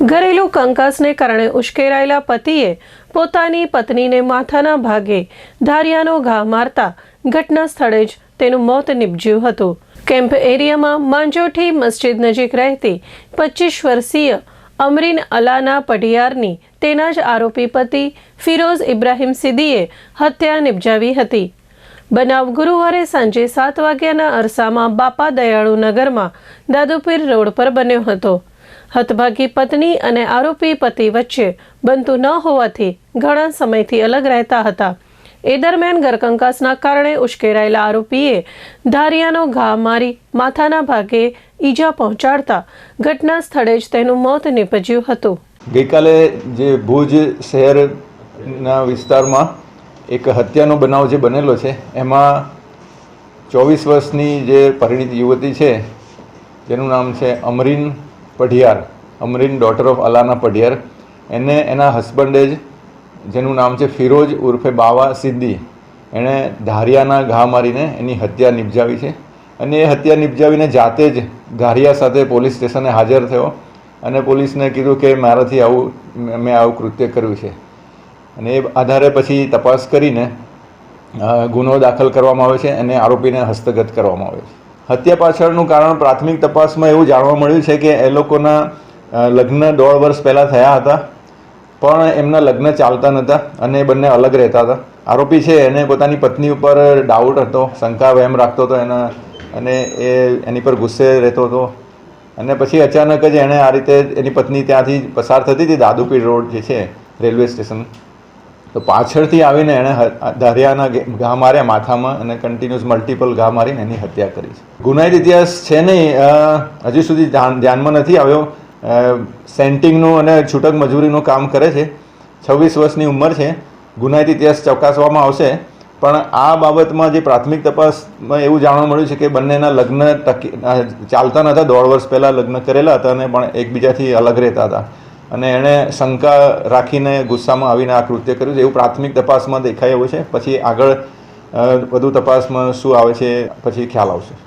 ઘરેલું કંકાસને કારણે ઉશ્કેરાયેલા પતિએ પોતાની પત્નીને માથાના ભાગે ધારિયાનો ઘા મારતા ઘટના સ્થળે જ તેનું મોત નીપજ્યું હતું। કેમ્પ એરિયામાં માંજોઠી મસ્જિદ નજીક રહેતી 25 વર્ષીય અમરીન અલાના પઢિયારની તેના જ આરોપી પતિ ફિરોઝ ઇબ્રાહિમ સિદ્દીએ હત્યા નિપજાવી હતી। બનાવ ગુરુવારે સાંજે 7 વાગ્યાના અરસામાં બાપા દયાળુ નગરમાં દાદુપીર રોડ પર બન્યો હતો। હતભાગી પત્ની અને આરોપી પતિ વચ્ચે બનતું ન હોવાથી ઘણા સમયથી અલગ રહેતા હતા। એ દરમિયાન ઘરકંકાસના કારણે ઉશ્કેરાયેલા આરોપીએ ધારિયાનો ઘા મારી માથાના ભાગે ઈજા પહોંચાડતા ઘટના સ્થળે જ તેનું મોત નીપજ્યું હતું। ગઈકાલે જે ભુજ શહેરના વિસ્તારમાં એક હત્યાનો બનાવ જે બનેલો છે એમાં 24 વર્ષની જે પરિણીત યુવતી છે જેનું નામ છે અમરીન પઢિયાર, અમરીન ડોટર ઓફ અલાના પઢિયાર, એને એના હસબન્ડે જ જેનું નામ છે ફિરોઝ ઉર્ફે બાવા સિદ્દી, એણે ધારિયાના ઘા મારીને એની હત્યા નિપજાવી છે। અને એ હત્યા નિપજાવીને જાતે જ ધારિયા સાથે પોલીસ સ્ટેશને હાજર થયો અને પોલીસને કીધું કે મારાથી મેં આવું કૃત્ય કર્યું છે। અને એ આધારે પછી તપાસ કરીને ગુનો દાખલ કરવામાં આવે છે અને આરોપીને હસ્તગત કરવામાં આવે છે। હત્યા પાછળનું કારણ પ્રાથમિક તપાસમાં એવું જાણવા મળ્યું છે કે એ લોકોના લગ્ન 1.5 વર્ષ પહેલાં થયા હતા, પણ એમના લગ્ન ચાલતા નહોતા અને એ બંને અલગ રહેતા હતા। આરોપી છે એને પોતાની પત્ની ઉપર ડાઉટ હતો, શંકા વહેમ રાખતો હતો અને એ એની પર ગુસ્સે રહેતો હતો। અને પછી અચાનક જ એણે આ રીતે એની પત્ની ત્યાંથી પસાર થતી હતી દાદુપીર રોડ જે છે રેલવે સ્ટેશન, તો પાછળથી આવીને એણે ધારિયાના ઘા માર્યા માથામાં અને કન્ટિન્યુઅસ મલ્ટિપલ ઘા મારીને એની હત્યા કરી છે। ગુનાહિત ઇતિહાસ છે નહીં, હજી સુધી ધ્યાનમાં નથી આવ્યો। સેન્ટિંગનું અને છૂટક મજૂરીનું કામ કરે છે, 26 વર્ષની ઉંમર છે। ગુનાહિત ઇતિહાસ ચકાસવામાં આવશે, પણ આ બાબતમાં જે પ્રાથમિક તપાસમાં એવું જાણવા મળ્યું છે કે બંનેના લગ્ન ચાલતા નહોતા, 1.5 વર્ષ પહેલાં લગ્ન કરેલા હતા અને પણ એકબીજાથી અલગ રહેતા હતા અને એણે શંકા રાખીને ગુસ્સામાં આવીને આ કૃત્ય કર્યું છે એવું પ્રાથમિક તપાસમાં દેખાય એવું છે। પછી આગળ વધુ તપાસમાં શું આવે છે પછી ખ્યાલ આવશે।